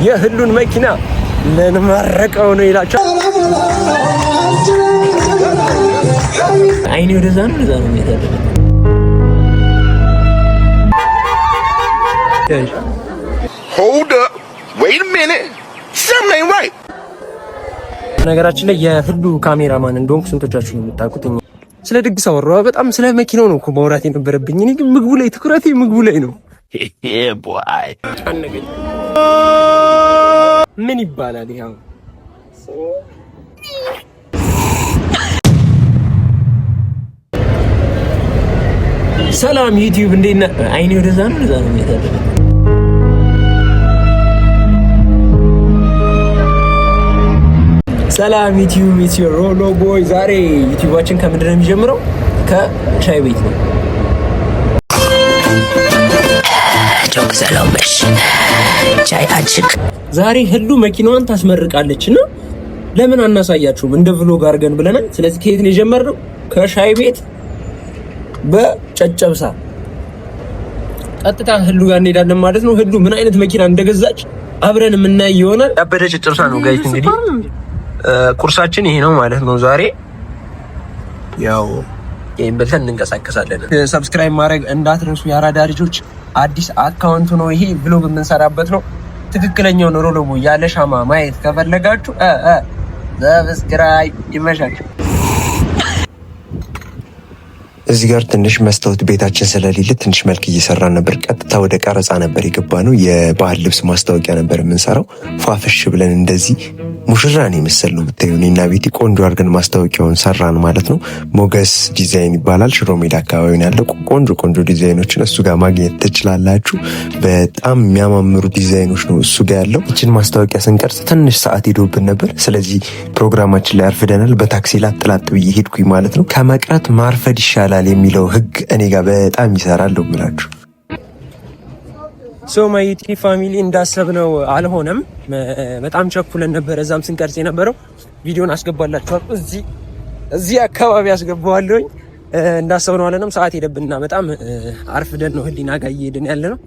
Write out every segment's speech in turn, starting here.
የህሉን መኪና ለንማረቀው ነው ይላቸዋል። አይኔ ወደዛ ነው የሚያደርገው። Hold up, wait a minute, something ain't right. ነገራችን ላይ የህሉ ካሜራማን እንደሆንኩ ስንቶቻችሁ ነው የምታውቁት? ስለ ድግስ አወራሁ፣ በጣም ስለ መኪናው ነው እኮ ማውራት የነበረብኝ። እኔ ግን ምግቡ ላይ ትኩረቴ ምግቡ ላይ ነው። ቦይ ምን ይባላል ይሄው? ሰላም ዩቲዩብ እንዴት ነህ? አይኔ ወደዛ ነው የሚያደርገው። ሰላም ዩቲዩብ ኢትስ ዮር ሮሎ ቦይ። ዛሬ ዩቲዩባችን ከምንድን ነው የሚጀምረው? ከሻይ ቤት ነው። ጆክ ሰላምሽ ቻይ አጭክ። ዛሬ ህሉ መኪናዋን ታስመርቃለችና ለምን አናሳያችሁም? እንደ vlog አድርገን ብለናል። ስለዚህ ከየት ነው የጀመርነው? ከሻይ ቤት በጨጨብሳ ቀጥታ ህሉ ጋር እንሄዳለን ማለት ነው። ህሉ ምን አይነት መኪና እንደገዛች አብረን የምናይ ይሆናል። ያበደ ጨጨብሳ ነው ጋይስ። እንግዲህ ቁርሳችን ይሄ ነው ማለት ነው። ዛሬ ያው ይሄን በልተን እንንቀሳቀሳለን። ሰብስክራይብ ማድረግ እንዳትረሱ የአራዳ ልጆች። አዲስ አካውንት ነው ይሄ፣ vlog የምንሰራበት ነው። ትክክለኛው ነው ሮሎቦ ያለ ሻማ ማየት ከፈለጋችሁ ሰብስክራይብ ይመሻችሁ። እዚህ ጋር ትንሽ መስታወት ቤታችን ስለሌለ ትንሽ መልክ እየሰራን ነበር። ቀጥታ ወደ ቀረጻ ነበር የገባነው። የባህል ልብስ ማስታወቂያ ነበር የምንሰራው። ፏፍሽ ብለን እንደዚህ ሙሽራን የመሰል ነው ብታዩ። እኔና ቤቲ ቆንጆ አድርገን ማስታወቂያውን ሰራን ማለት ነው። ሞገስ ዲዛይን ይባላል። ሽሮ ሜዳ አካባቢ ነው ያለው። ቆንጆ ዲዛይኖችን እሱ ጋር ማግኘት ትችላላችሁ። በጣም የሚያማምሩ ዲዛይኖች ነው እሱ ጋር ያለው። እችን ማስታወቂያ ስንቀርጽ ትንሽ ሰዓት ሄዶብን ነበር። ስለዚህ ፕሮግራማችን ላይ አርፍደናል። በታክሲ ላጥላጥ ብዬ ሄድኩኝ ማለት ነው። ከመቅረት ማርፈድ ይሻላል የሚለው ህግ እኔ ጋር በጣም ይሰራል ነው ብላችሁ። ሶ ማይ ዩቲዩብ ፋሚሊ እንዳሰብነው አልሆነም። በጣም ቸኩለን ነበር እዛም ስንቀርጽ የነበረው። ቪዲዮን አስገባላችኋለሁ። እዚህ አካባቢ አስገባዋለሁኝ። እንዳሰብነው አለንም። ሰዓት ሄደብንና በጣም አርፍደን ነው ህሊና ጋር እየሄድን ያለነው።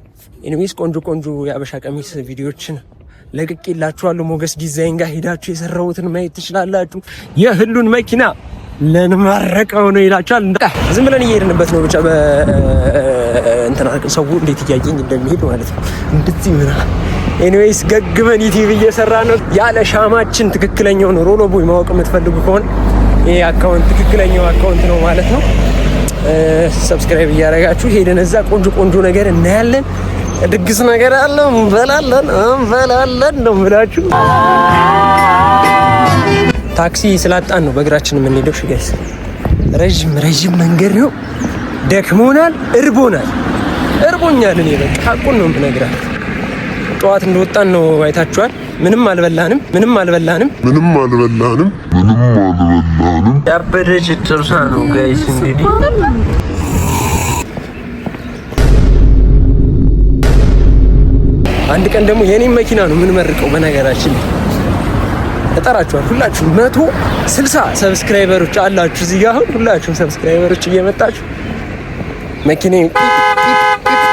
ኤኒዌይስ ቆንጆ የአበሻ ቀሚስ ቪዲዮችን ለቅቄላችኋለሁ። ሞገስ ዲዛይን ጋር ሄዳችሁ የሰራሁትን ማየት ትችላላችሁ። የህሉን መኪና ለንማረቀው ነው ይላችኋል። ዝም ብለን እየሄድንበት ነው ብቻ እንትና ሰው እንዴት እያየኝ እንደሚሄድ ማለት ነው። እንደዚህ ምና ኤኒዌይስ ገግመን ዩቲዩብ እየሰራ ነው ያለ ሻማችን። ትክክለኛው ነው ሮሎ ቦይ ማወቅ የምትፈልጉ ከሆነ ይሄ አካውንት ትክክለኛው አካውንት ነው ማለት ነው። ሰብስክራይብ እያደረጋችሁ ሄደን እዛ ቆንጆ ነገር እናያለን። ድግስ ነገር አለ፣ እንበላለን ነው የምላችሁ። ታክሲ ስላጣን ነው በእግራችን የምንሄደው። እሺ ጋይስ፣ ረጅም መንገድ ነው። ደክሞናል፣ እርቦኛል። እኔ በቃ ሐቁን ነው የምነግራችሁ። ጠዋት እንደወጣን ነው አይታችኋል። ምንም አልበላንም። ያበደ ጨጨብሳ ነው ጋይስ። እንግዲህ አንድ ቀን ደግሞ የኔን መኪና ነው የምንመርቀው። በነገራችን እጠራችኋል ሁላችሁም 160 ሰብስክራይበሮች አላችሁ እዚህ ጋር። አሁን ሁላችሁም ሰብስክራይበሮች እየመጣችሁ መኪናዬ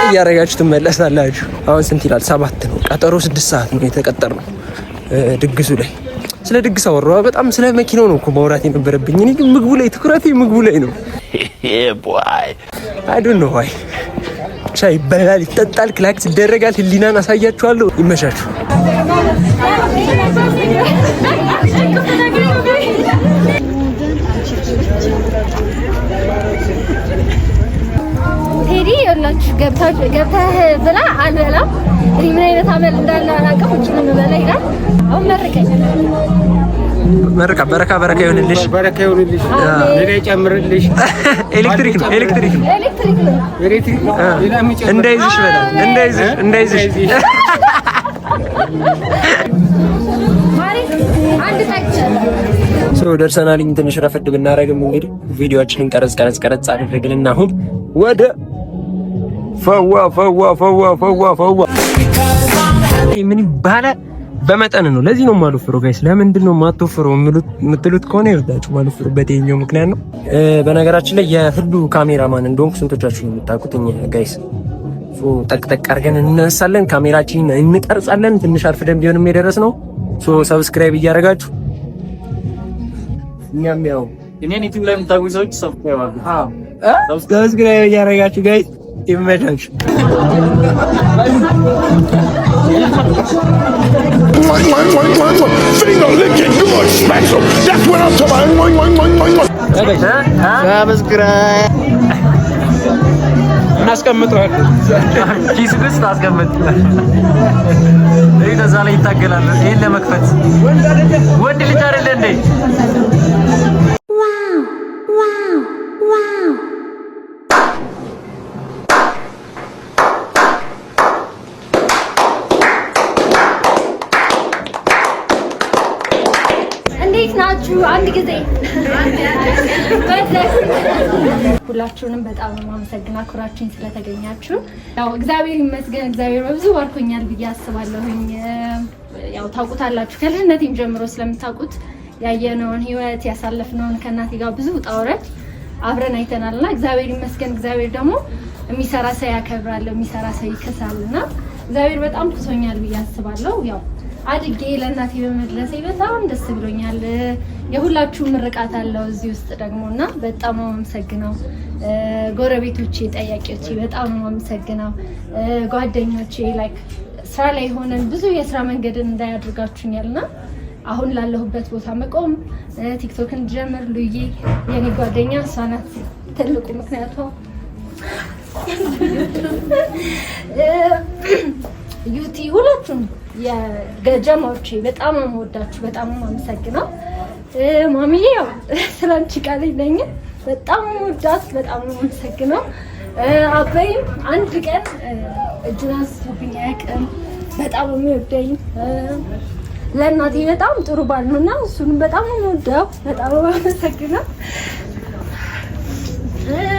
እያረጋችሁ ትመለሳላችሁ። አሁን ስንት ይላል? 7 ነው ቀጠሮ። 6 ሰዓት ነው የተቀጠርነው ድግሱ ላይ። ስለ ድግስ አወራሁ፣ በጣም ስለ መኪናው ነው እኮ ማውራት የነበረብኝ። እኔ ግን ምግቡ ላይ ትኩረቴ ምግቡ ላይ ነው። ቦይ አይ ዶንት ኖ ዋይ። ሻይ ይበላል፣ ይጠጣል፣ ክላክስ ይደረጋል። ህሊናን አሳያችኋለሁ። ይመሻችሁ። ቴዲ ያላችሁ ገብተህ ብላ አልበላም። እኔ ምን አይነት አመል እንዳለ አላውቅም። እቺን በላ ይላል። አሁን በረካ ይሁንልሽ። ሌላ ይጨምርልሽ። ኤሌክትሪክ ነው። እንዳይዝሽ በላ እንዳይዝሽ ደርሰናል። ትንሽ ረፈድ ብናረግም እንግዲህ ቪዲዮአችንን ቀረጽ አድርገንና አሁን ወደ ፈዋ ምን ይባላል በመጠን ነው። ለዚህ ነው የማልወፍረው ጋይስ። ለምንድን ነው የማትወፍረው የምትሉት ከሆነ ይወዳችሁ ማልወፍርበት የኛው ምክንያት ነው። በነገራችን ላይ የህሉ ካሜራማን እንደሆንኩ ስንቶቻችሁ ነው የምታውቁት ጋይስ? ጠቅጠቅ አድርገን እንነሳለን፣ ካሜራችንን እንቀርጻለን። ትንሽ አርፍደን ቢሆንም የደረስነው ሰብስክራይብ እያደረጋችሁ እኛም ያው እኔን ዩቲዩብ ላይ የምታውቁ ሰዎች ሰብስክራይብ አድርጉ። ሰብስክራይብ እያደረጋችሁ ጋይስ ይመቻችሁ። እናስቀምጠዋለን። ኪስ ውስጥ አስቀምጥ። እዛ ላይ ይታገላል። ይሄን ለመክፈት ወንድ ልጅ አይደለ እንዴ? ናችሁ አንድ ጊዜ ሁላችሁንም በጣም ነው የማመሰግነው አክብራችሁኝ ስለተገኛችሁ። ያው እግዚአብሔር ይመስገን፣ እግዚአብሔር በብዙ ባርኮኛል ብዬ አስባለሁኝ። ያው ታውቁታላችሁ ከልጅነቴም ጀምሮ ስለምታውቁት ያየነውን ህይወት ያሳለፍነውን ከእናቴ ጋር ብዙ ውጣ ውረድ አብረን አይተናልና እግዚአብሔር ይመስገን። እግዚአብሔር ደግሞ የሚሰራ ሰው ያከብራል፣ የሚሰራ ሰው ይከሳልና እግዚአብሔር በጣም ክሶኛል ብዬ አስባለሁ። ያው አድጌ ለእናቴ በመድረሴ በጣም ደስ ብሎኛል። የሁላችሁ ምርቃት አለው እዚህ ውስጥ ደግሞና በጣም ነው የማመሰግነው። ጎረቤቶቼ፣ ጠያቂዎቼ በጣም ነው የማመሰግነው። ጓደኞቼ ላይክ ስራ ላይ ሆነን ብዙ የስራ መንገድን እንዳያደርጋችሁኛልና አሁን ላለሁበት ቦታ መቆም ቲክቶክን ጀምር ሉዬ የኔ ጓደኛ እሷ ናት ትልቁ ምክንያቷ። ዩቲ ሁላችሁም የገጀማዎቼ በጣም ነው የምወዳችሁ፣ በጣም ነው የማመሰግነው። ማሚዬ ያው ስላንቺ ቃል የለኝም፣ በጣም ነው የምወዳት፣ በጣም ነው የማመሰግነው። አባይም አንድ ቀን እጁን አንስቶብኝ አያውቅም፣ በጣም ነው የሚወደኝ። ለእናቴ በጣም ጥሩ ባል ነውና እሱንም በጣም ነው የምወደው፣ በጣም ነው የማመሰግነው።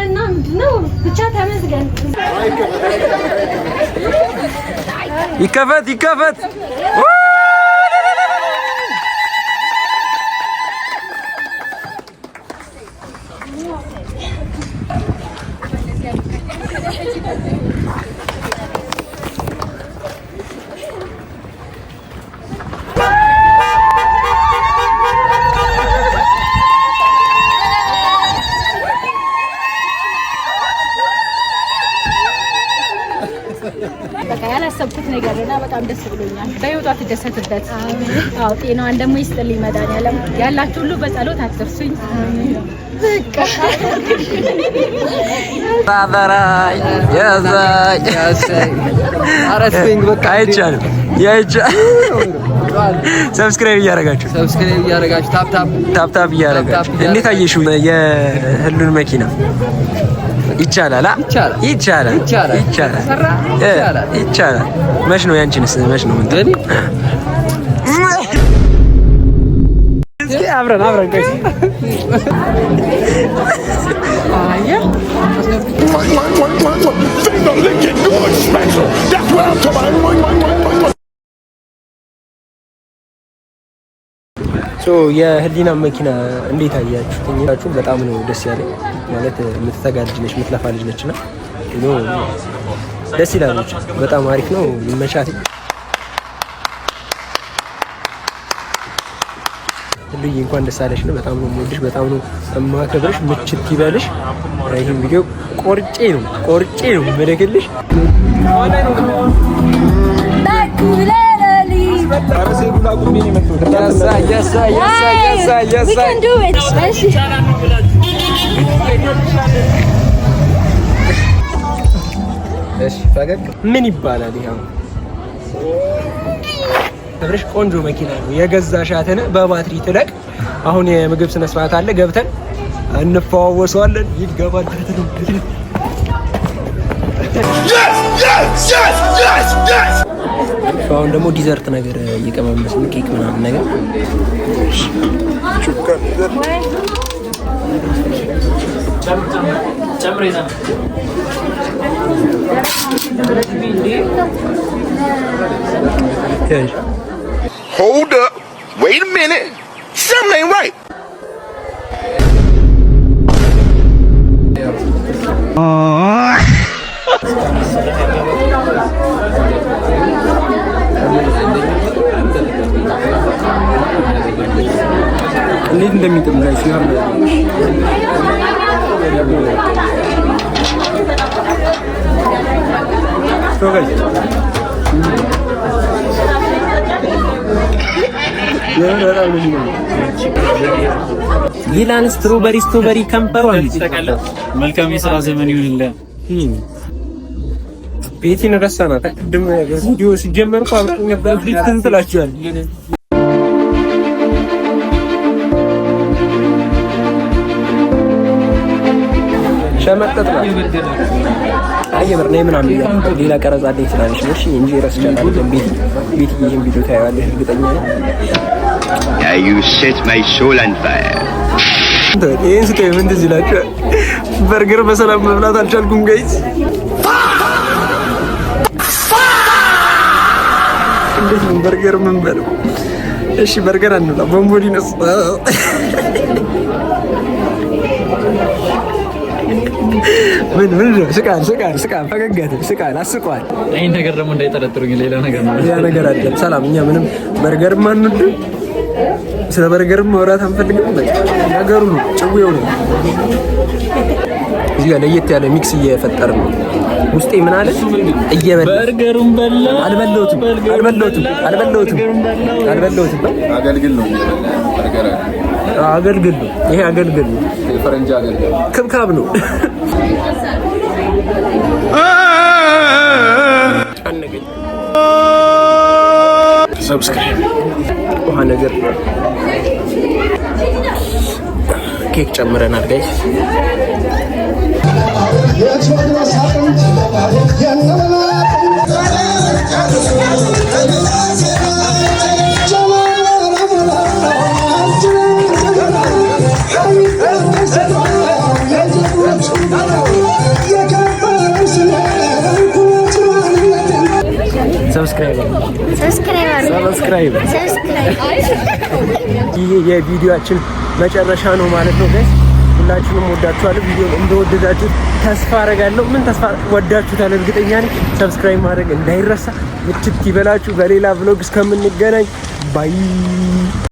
እና ምንድነው ብቻ ተመስገን። ይከፈት ይከፈት። ያላሰብኩት ነገርና በጣም ደስ ብሎኛል። በህይወቷ ትደሰትበት። አዎ ጤናዋን ደግሞ ይስጥልኝ መድኃኒዓለም። ያላችሁ ሁሉ በጸሎት አትርሱኝ። በቃ ባበራይ ያዛይ አረስቲንግ በቃ አይቻልም። ሰብስክራይብ እያደረጋችሁ ታፕ እያደረጋችሁ እንዴት አየሽው የህሉን መኪና? ይቻላል መች ነው ያንቺንስ መች ነው እንትን አብረን ቆይ የህሊና መኪና እንዴት አያችሁ? በጣም ነው ደስ ያለኝ። ማለት የምትተጋ ልጅ ነች፣ የምትለፋ ልጅ ነችና ደስ ይላል። በጣም አሪፍ ነው። ይመቻት። ልጅ እንኳን ደስ አለሽ ነው። በጣም ነው የምወድሽ፣ በጣም ነው የማከብርሽ። ምችት ይበልሽ። ይሄን ቪዲዮ ቆርጬ ነው የምልክልሽ። ምን ይባላል? ይሄው አብረሽ ቆንጆ መኪና ነው የገዛሻትን በባትሪ ትለቅ። አሁን የምግብ ስነ ስርዓት አለ፣ ገብተን እንፈዋወሰዋለን። ይገባል። አሁን ደግሞ ዲዘርት ነገር እየቀመመስን ኬክ ምናምን ነገር Hold up. Wait a minute. Something ain't right. እንዴት እንደሚጥም ጋይስ ነው ይላን ስትሮበሪ ከንፈሯል። መልካም የሥራ ዘመን ይሁንልህ። ቤቲን ረሳናት። ቅድም ቪዲዮ ሲጀመር እኮ አብረን ነበር። ፍሊክትን ትላችኋል። ሸመጠጥ ነው አየበር ነው ምናምን ሌላ ቀረጻ ላይ ትላለች ነው። እሺ እንጂ ረስቻለሁ። ቤቲ ይሄን ቪዲዮ ታያለህ እርግጠኛ ነኝ። You set my soul on fire. ይሄን ስታይ ምን እንደዚህ ላችሁ በርገር በሰላም መብላት አልቻልኩም ጋይስ። እንዴት ነው በርገር ምን በለው? እሺ በርገር አንብላ ቦምቦሊኖስ ምን ነው? ስቃል ፈገጋት ስቃል አስቋል። ይሄን ነገር ደግሞ እንዳይጠረጥሩኝ ሌላ ነገር ነው። ያ ነገር አይደለም። ሰላም እኛ ምንም በርገር ማንወድ ስለ በርገር ማውራት አንፈልግም። ነገሩ ነው ጭዌው ነው። እዚህ ጋር ለየት ያለ ሚክስ እየፈጠርን ነው። ውስጤ ምን አለ እየበላ በርገሩን በላ አልበላሁትም። አገልግል ነው በርገር አገልግል ነው። ይሄ አገልግል ነው። የፈረንጅ አገልግል ክብካብ ነው። ሰብስክራይብ ውሃ ነገር ኬክ ጨምረናል ጋይስ። ሰብስክራይብ ይሄ የቪዲዮአችን መጨረሻ ነው ማለት ነው ጋይስ። ሁላችሁንም ወዳችኋለሁ። ቪዲዮን እንደወደዳችሁ ተስፋ አደርጋለሁ። ምን ተስፋ ወዳችሁታል እርግጠኛ ነኝ። ሰብስክራይብ ማድረግ እንዳይረሳ። ምችት ይበላችሁ። በሌላ ቭሎግ እስከምንገናኝ ባይ